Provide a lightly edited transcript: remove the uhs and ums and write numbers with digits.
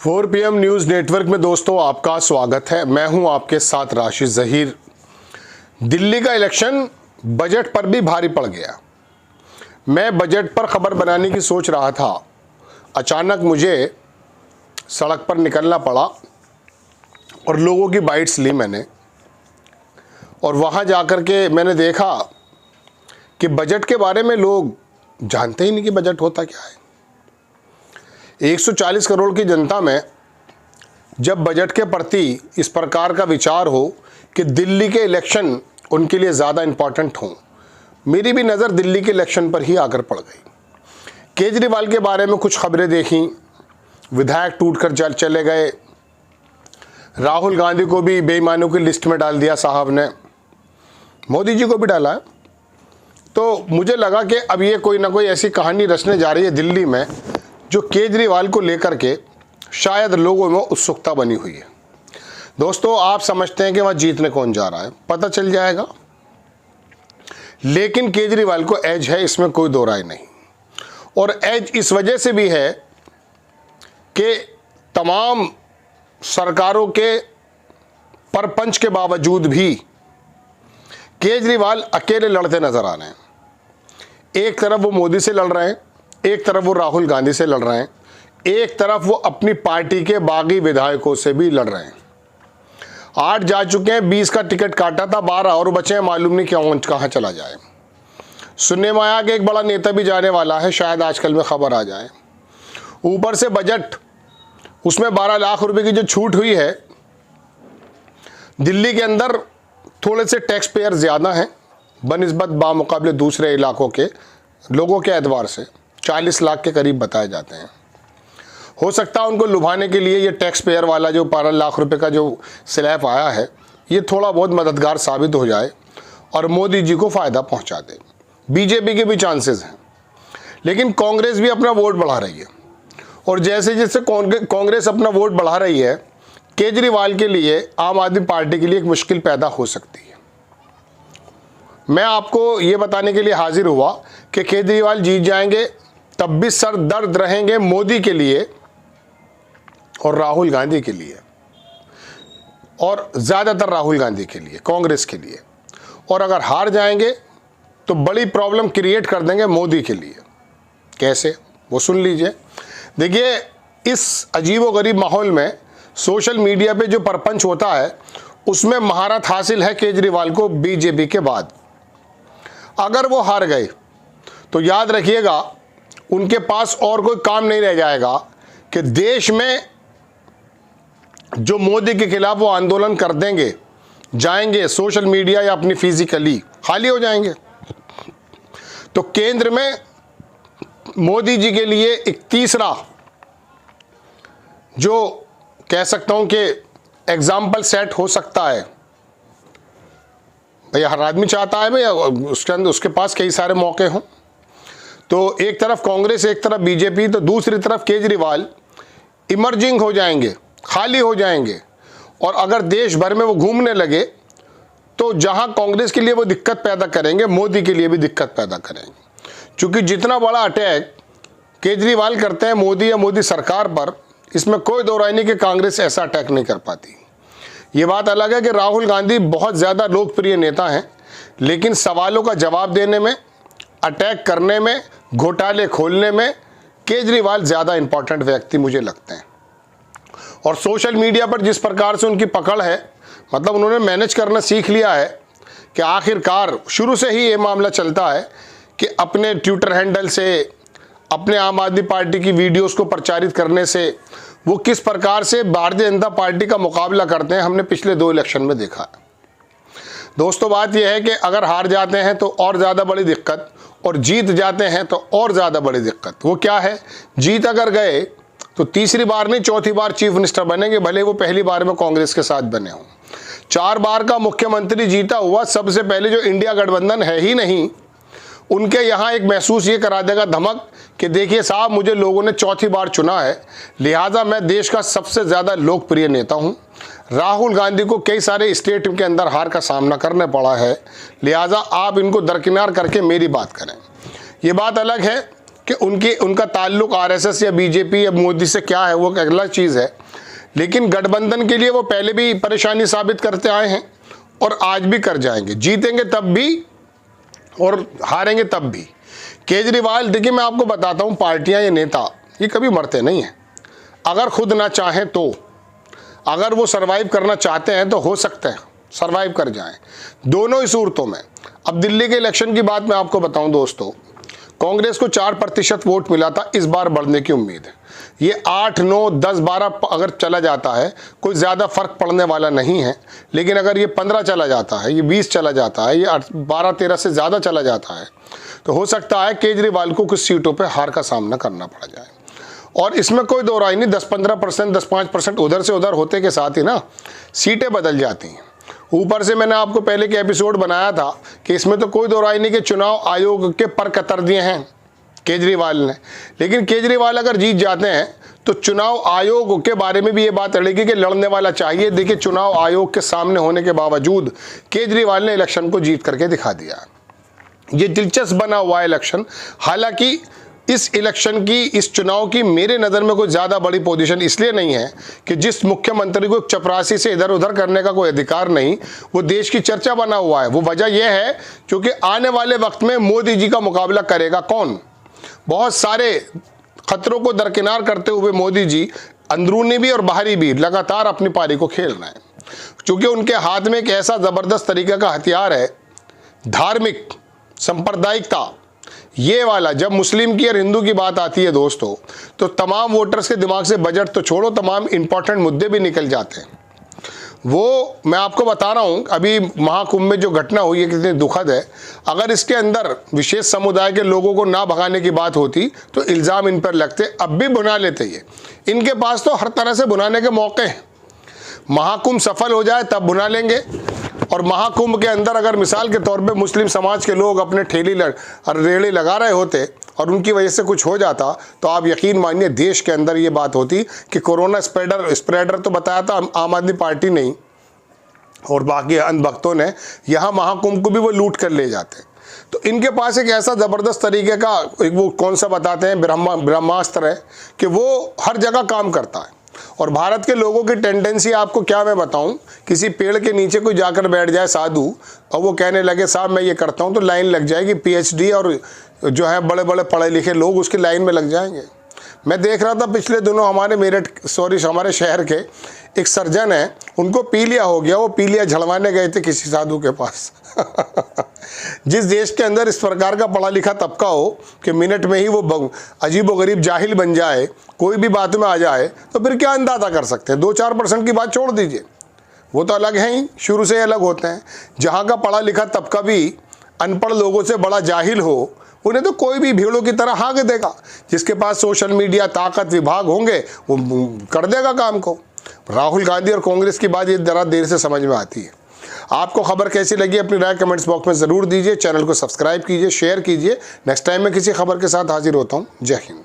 4 PM news network में दोस्तों आपका स्वागत है। मैं हूं आपके साथ राशिद ज़हीर। दिल्ली का इलेक्शन बजट पर भी भारी पड़ गया। मैं बजट पर खबर बनाने की सोच रहा था, अचानक मुझे सड़क पर निकलना पड़ा और लोगों की बाइट्स ली मैंने, और वहां जाकर के मैंने देखा कि बजट के बारे में लोग जानते ही नहीं कि बजट होता क्या है। 140 करोड़ की जनता में जब बजट के प्रति इस प्रकार का विचार हो कि दिल्ली के इलेक्शन उनके लिए ज़्यादा इम्पॉर्टेंट हों, मेरी भी नज़र दिल्ली के इलेक्शन पर ही आकर पड़ गई। केजरीवाल के बारे में कुछ खबरें देखी, विधायक टूटकर चले गए, राहुल गांधी को भी बेईमानों की लिस्ट में डाल दिया साहब ने, मोदी जी को भी डाला है। तो मुझे लगा कि अब ये कोई ना कोई ऐसी कहानी रचने जा रही है दिल्ली में जो केजरीवाल को लेकर के शायद लोगों में उत्सुकता बनी हुई है। दोस्तों, आप समझते हैं कि वहाँ जीतने कौन जा रहा है, पता चल जाएगा, लेकिन केजरीवाल को एज है, इसमें कोई दो राय नहीं। और एज इस वजह से भी है कि तमाम सरकारों के परपंच के बावजूद भी केजरीवाल अकेले लड़ते नजर आ रहे हैं। एक तरफ वो मोदी से लड़ रहे हैं, एक तरफ वो राहुल गांधी से लड़ रहे हैं, एक तरफ वो अपनी पार्टी के बागी विधायकों से भी लड़ रहे हैं। 8 जा चुके हैं, 20 का टिकट काटा था, 12 और बचे हैं, मालूम नहीं क्यों कहाँ चला जाए। सुनने में आया कि एक बड़ा नेता भी जाने वाला है, शायद आजकल में खबर आ जाए। ऊपर से बजट, उसमें 12 लाख रुपए की जो छूट हुई है, दिल्ली के अंदर थोड़े से टैक्स पेयर ज़्यादा हैं बनिस्बत बामुकाबले दूसरे इलाकों के लोगों के एतबार से। 40 लाख के करीब बताए जाते हैं। हो सकता है उनको लुभाने के लिए ये टैक्स पेयर वाला जो 12 लाख रुपए का जो स्लैब आया है, ये थोड़ा बहुत मददगार साबित हो जाए और मोदी जी को फ़ायदा पहुंचा दे। बीजेपी के भी चांसेस हैं, लेकिन कांग्रेस भी अपना वोट बढ़ा रही है, और जैसे जैसे कांग्रेस अपना वोट बढ़ा रही है, केजरीवाल के लिए, आम आदमी पार्टी के लिए एक मुश्किल पैदा हो सकती है। मैं आपको ये बताने के लिए हाजिर हुआ कि केजरीवाल जीत जाएंगे तब भी सर दर्द रहेंगे मोदी के लिए और राहुल गांधी के लिए, और ज़्यादातर राहुल गांधी के लिए, कांग्रेस के लिए। और अगर हार जाएंगे तो बड़ी प्रॉब्लम क्रिएट कर देंगे मोदी के लिए। कैसे, वो सुन लीजिए। देखिए, इस अजीबोगरीब माहौल में सोशल मीडिया पे जो परपंच होता है, उसमें महारत हासिल है केजरीवाल को बीजेपी के बाद। अगर वो हार गए तो याद रखिएगा, उनके पास और कोई काम नहीं रह जाएगा कि देश में जो मोदी के खिलाफ वो आंदोलन कर देंगे, जाएंगे सोशल मीडिया या अपनी फिजिकली खाली हो जाएंगे। तो केंद्र में मोदी जी के लिए एक तीसरा, जो कह सकता हूं कि एग्जाम्पल सेट हो सकता है। भैया, हर आदमी चाहता है भैया उसके अंदर उसके पास कई सारे मौके हों। तो एक तरफ कांग्रेस, एक तरफ बीजेपी, तो दूसरी तरफ केजरीवाल इमर्जिंग हो जाएंगे, खाली हो जाएंगे। और अगर देश भर में वो घूमने लगे तो जहां कांग्रेस के लिए वो दिक्कत पैदा करेंगे, मोदी के लिए भी दिक्कत पैदा करेंगे। क्योंकि जितना बड़ा अटैक केजरीवाल करते हैं मोदी या मोदी सरकार पर, इसमें कोई दो राय नहीं कि कांग्रेस ऐसा अटैक नहीं कर पाती। ये बात अलग है कि राहुल गांधी बहुत ज़्यादा लोकप्रिय नेता हैं, लेकिन सवालों का जवाब देने में, अटैक करने में, घोटाले खोलने में केजरीवाल ज़्यादा इंपॉर्टेंट व्यक्ति मुझे लगते हैं। और सोशल मीडिया पर जिस प्रकार से उनकी पकड़ है, मतलब उन्होंने मैनेज करना सीख लिया है कि आखिरकार शुरू से ही ये मामला चलता है कि अपने ट्विटर हैंडल से, अपने आम आदमी पार्टी की वीडियोस को प्रचारित करने से वो किस प्रकार से भारतीय जनता पार्टी का मुकाबला करते हैं, हमने पिछले 2 इलेक्शन में देखा है। दोस्तों, बात यह है कि अगर हार जाते हैं तो और ज़्यादा बड़ी दिक्कत, और जीत जाते हैं तो और ज़्यादा बड़ी दिक्कत। वो क्या है, जीत अगर गए तो तीसरी बार नहीं, चौथी बार चीफ मिनिस्टर बनेंगे, भले वो पहली बार में कांग्रेस के साथ बने हों। 4 बार का मुख्यमंत्री जीता हुआ सबसे पहले जो इंडिया गठबंधन है ही नहीं, उनके यहाँ एक महसूस ये करा देगा धमक कि देखिए साहब, मुझे लोगों ने चौथी बार चुना है, लिहाजा मैं देश का सबसे ज़्यादा लोकप्रिय नेता हूँ। राहुल गांधी को कई सारे स्टेट के अंदर हार का सामना करना पड़ा है, लिहाजा आप इनको दरकिनार करके मेरी बात करें। ये बात अलग है कि उनका ताल्लुक आरएसएस या बीजेपी या मोदी से क्या है, वो अगला चीज़ है। लेकिन गठबंधन के लिए वो पहले भी परेशानी साबित करते आए हैं और आज भी कर जाएंगे। जीतेंगे तब भी और हारेंगे तब भी। केजरीवाल, देखिए मैं आपको बताता हूँ, पार्टियाँ या नेता ये कभी मरते नहीं हैं। अगर खुद ना चाहें तो, अगर वो सरवाइव करना चाहते हैं तो हो सकते हैं सरवाइव कर जाएं, दोनों ही सूरतों में। अब दिल्ली के इलेक्शन की बात मैं आपको बताऊं दोस्तों, कांग्रेस को 4% वोट मिला था, इस बार बढ़ने की उम्मीद है। ये 8, 9, 10, 12 अगर चला जाता है कोई ज़्यादा फर्क पड़ने वाला नहीं है। लेकिन अगर ये 15 चला जाता है, ये 20 चला जाता है, ये 12, 13 से ज़्यादा चला जाता है, तो हो सकता है केजरीवाल को कुछ सीटों पर हार का सामना करना पड़ जाए। और इसमें कोई दो राय नहीं, 10-15%, 10-5% उधर से उधर होते के साथ ही ना सीटें बदल जाती हैं। ऊपर से मैंने आपको पहले के एपिसोड बनाया था कि इसमें तो कोई दो राय नहीं कि चुनाव आयोग के पर कतर दिए हैं केजरीवाल ने। लेकिन केजरीवाल अगर जीत जाते हैं तो चुनाव आयोग के बारे में भी ये बात अड़ेगी कि लड़ने वाला चाहिए। देखिए, चुनाव आयोग के सामने होने के बावजूद केजरीवाल ने इलेक्शन को जीत करके दिखा दिया। ये दिलचस्प बना हुआ है इलेक्शन। हालांकि इस इलेक्शन की, इस चुनाव की मेरे नज़र में कोई ज़्यादा बड़ी पोजीशन इसलिए नहीं है कि जिस मुख्यमंत्री को चपरासी से इधर उधर करने का कोई अधिकार नहीं, वो देश की चर्चा बना हुआ है। वो वजह यह है क्योंकि आने वाले वक्त में मोदी जी का मुकाबला करेगा कौन। बहुत सारे खतरों को दरकिनार करते हुए मोदी जी अंदरूनी भी और बाहरी भी लगातार अपनी पारी को खेल रहे हैं, क्योंकि उनके हाथ में एक ऐसा ज़बरदस्त तरीके का हथियार है, धार्मिक सांप्रदायिकता। ये वाला, जब मुस्लिम की और हिंदू की बात आती है दोस्तों, तो तमाम वोटर्स के दिमाग से बजट तो छोड़ो, तमाम इंपॉर्टेंट मुद्दे भी निकल जाते हैं। वो मैं आपको बता रहा हूँ, अभी महाकुंभ में जो घटना हुई है कितनी दुखद है। अगर इसके अंदर विशेष समुदाय के लोगों को ना भगाने की बात होती तो इल्ज़ाम इन पर लगते, अब भी बुना लेते। ये इनके पास तो हर तरह से बुनाने के मौके हैं। महाकुंभ सफल हो जाए तब बुना लेंगे। और महाकुंभ के अंदर अगर मिसाल के तौर पे मुस्लिम समाज के लोग अपने ठेली और रेड़े लगा रहे होते और उनकी वजह से कुछ हो जाता, तो आप यकीन मानिए देश के अंदर ये बात होती कि कोरोना स्प्रेडर तो बताया था आम आदमी पार्टी नहीं और बाकी अंधभक्तों ने, यहाँ महाकुंभ को भी वो लूट कर ले जाते। तो इनके पास एक ऐसा ज़बरदस्त तरीके का एक वो कौन सा बताते हैं ब्रह्मास्त्र है कि वो हर जगह काम करता है। और भारत के लोगों की टेंडेंसी आपको क्या मैं बताऊं, किसी पेड़ के नीचे कोई जाकर बैठ जाए साधु और वो कहने लगे साहब मैं ये करता हूं, तो लाइन लग जाएगी। पीएचडी और जो है बड़े बड़े पढ़े लिखे लोग उसकी लाइन में लग जाएंगे। मैं देख रहा था पिछले दिनों हमारे शहर के एक सर्जन है, उनको पीलिया हो गया, वो पीलिया झड़वाने गए थे किसी साधु के पास। जिस देश के अंदर इस प्रकार का पढ़ा लिखा तबका हो कि मिनट में ही वो अजीबोगरीब जाहिल बन जाए, कोई भी बात में आ जाए, तो फिर क्या अंदाज़ा कर सकते हैं। 2-4% की बात छोड़ दीजिए, वो तो अलग हैं ही, शुरू से अलग होते हैं। जहाँ का पढ़ा लिखा तबका भी अनपढ़ लोगों से बड़ा जाहिल हो, उन्हें तो कोई भी भीड़ों की तरह हाँक देगा। जिसके पास सोशल मीडिया ताकत विभाग होंगे वो कर देगा काम को। राहुल गांधी और कांग्रेस की बात ये जरा देर से समझ में आती है। आपको खबर कैसी लगी अपनी राय कमेंट्स बॉक्स में ज़रूर दीजिए। चैनल को सब्सक्राइब कीजिए, शेयर कीजिए। नेक्स्ट टाइम मैं किसी खबर के साथ हाजिर होता हूँ। जय हिंद।